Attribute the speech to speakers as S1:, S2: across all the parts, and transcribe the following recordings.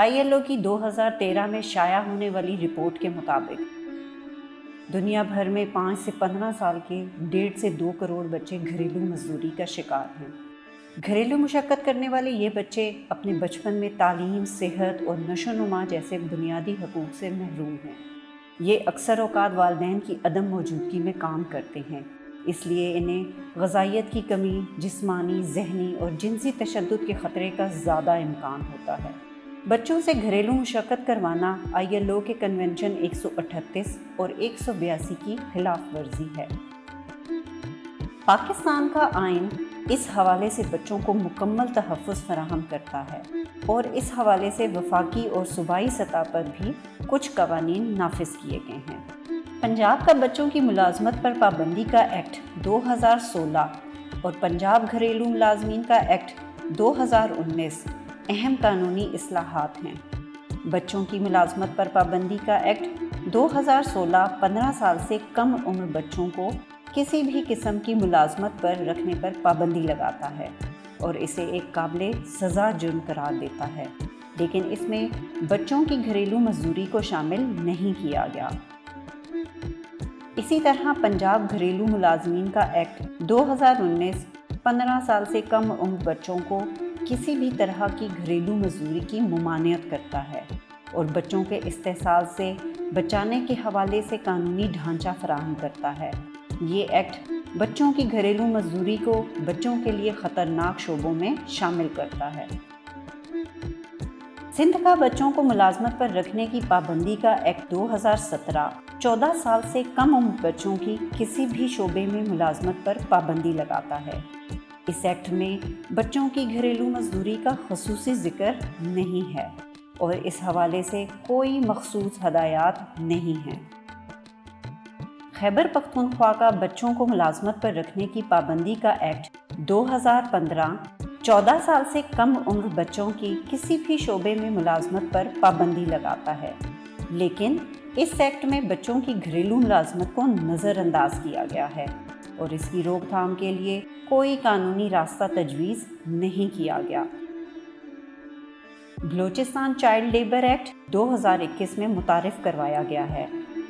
S1: ILO کی 2013 میں شائع ہونے والی رپورٹ کے مطابق دنیا بھر میں 5 سے 15 سال کے 1.5 سے 2 کروڑ بچے گھریلو مزدوری کا شکار ہیں۔ گھریلو مشقت کرنے والے یہ بچے اپنے بچپن میں تعلیم، صحت اور نشو و نما جیسے بنیادی حقوق سے محروم ہیں۔ یہ اکثر اوقات والدین کی عدم موجودگی میں کام کرتے ہیں، اس لیے انہیں غذائیت کی کمی، جسمانی، ذہنی اور جنسی تشدد کے خطرے کا زیادہ امکان ہوتا ہے۔ بچوں سے گھریلو مشقت کروانا ILO کے کنونشن 138 اور 182 کی خلاف ورزی ہے۔ پاکستان کا آئین اس حوالے سے بچوں کو مکمل تحفظ فراہم کرتا ہے اور اس حوالے سے وفاقی اور صوبائی سطح پر بھی کچھ قوانین نافذ کیے گئے ہیں۔ پنجاب کا بچوں کی ملازمت پر پابندی کا ایکٹ 2016 اور پنجاب گھریلو ملازمین کا ایکٹ 2019 اہم قانونی اصلاحات ہیں۔ بچوں کی ملازمت پر پابندی کا ایکٹ 2016 15 سال سے کم عمر بچوں کو کسی بھی قسم کی ملازمت پر رکھنے پر پابندی لگاتا ہے اور اسے ایک قابل سزا جرم قرار دیتا ہے، لیکن اس میں بچوں کی گھریلو مزدوری کو شامل نہیں کیا گیا۔ اسی طرح پنجاب گھریلو ملازمین کا ایکٹ 2019 15 سال سے کم عمر بچوں کو کسی بھی طرح کی گھریلو مزدوری کی ممانعت کرتا ہے اور بچوں کے استحصال سے بچانے کے حوالے سے قانونی ڈھانچہ فراہم کرتا ہے۔ یہ ایکٹ بچوں کی گھریلو مزدوری کو بچوں کے لیے خطرناک شعبوں میں شامل کرتا ہے۔ سندھ کا بچوں کو ملازمت پر رکھنے کی پابندی کا ایکٹ 2017 14 سال سے کم عمر بچوں کی کسی بھی شعبے میں ملازمت پر پابندی لگاتا ہے۔ اس ایکٹ میں بچوں کی گھریلو مزدوری کا خصوصی ذکر نہیں ہے اور اس حوالے سے کوئی مخصوص ہدایات نہیں ہیں۔ خیبر پختونخوا کا بچوں کو ملازمت پر رکھنے کی پابندی کا ایکٹ 2015 14 سال سے کم عمر بچوں کی کسی بھی شعبے میں ملازمت پر پابندی لگاتا ہے، لیکن اس ایکٹ میں بچوں کی گھریلو ملازمت کو نظر انداز کیا گیا ہے اور اس کی روک تھام کے لیے کوئی قانونی راستہ تجویز نہیں کیا گیا۔ بلوچستان چائلڈ لیبر ایکٹ 2021 میں متعارف کروایا گیا ہے،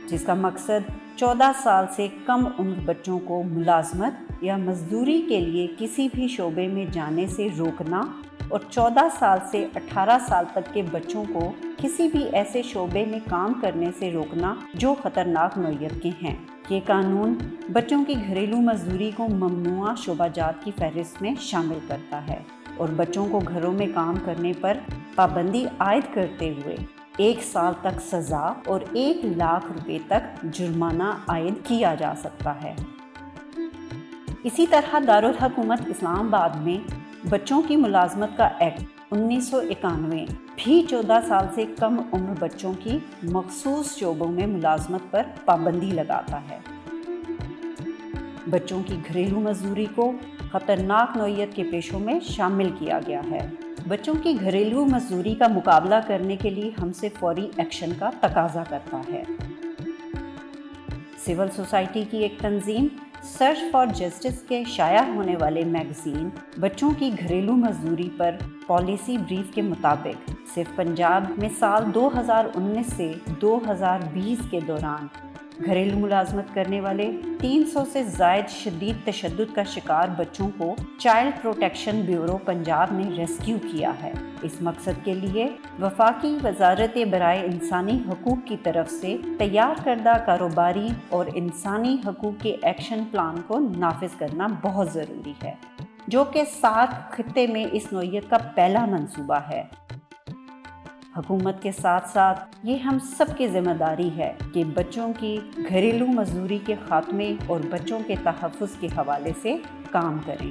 S1: جس کا مقصد 14 سال سے کم عمر بچوں کو ملازمت یا مزدوری کے لیے کسی بھی شعبے میں جانے سے روکنا اور 14 سال سے 18 سال تک کے بچوں کو کسی بھی ایسے شعبے میں کام کرنے سے روکنا جو خطرناک نوعیت کے ہیں۔ یہ قانون بچوں کی گھریلو مزدوری کو ممنوعہ شعبہ جات کی فہرست میں شامل کرتا ہے اور بچوں کو گھروں میں کام کرنے پر پابندی عائد کرتے ہوئے 1 سال تک سزا اور 1 لاکھ روپے تک جرمانہ عائد کیا جا سکتا ہے۔ اسی طرح دارالحکومت اسلام آباد میں بچوں کی ملازمت کا ایکٹ 1991 بھی 14 سال سے کم عمر بچوں کی مخصوص شعبوں میں ملازمت پر پابندی لگاتا ہے۔ بچوں کی گھریلو مزدوری کو خطرناک نوعیت کے پیشوں میں شامل کیا گیا ہے۔ بچوں کی گھریلو مزدوری کا مقابلہ کرنے کے لیے ہم سے فوری ایکشن کا تقاضا کرتا ہے۔ سول سوسائٹی کی ایک تنظیم سرچ فار جسٹس کے شائع ہونے والے میگزین بچوں کی گھریلو مزدوری پر پالیسی بریف کے مطابق صرف پنجاب میں سال 2019 سے 2020 کے دوران گھریلو ملازمت کرنے والے 300 سے زائد شدید تشدد کا شکار بچوں کو چائلڈ پروٹیکشن بیورو پنجاب نے ریسکیو کیا ہے۔ اس مقصد کے لیے وفاقی وزارت برائے انسانی حقوق کی طرف سے تیار کردہ کاروباری اور انسانی حقوق کے ایکشن پلان کو نافذ کرنا بہت ضروری ہے، جو کہ ساتھ خطے میں اس نوعیت کا پہلا منصوبہ ہے۔ حکومت کے ساتھ ساتھ یہ ہم سب کی ذمہ داری ہے کہ بچوں کی گھریلو مزدوری کے خاتمے اور بچوں کے تحفظ کے حوالے سے کام کریں۔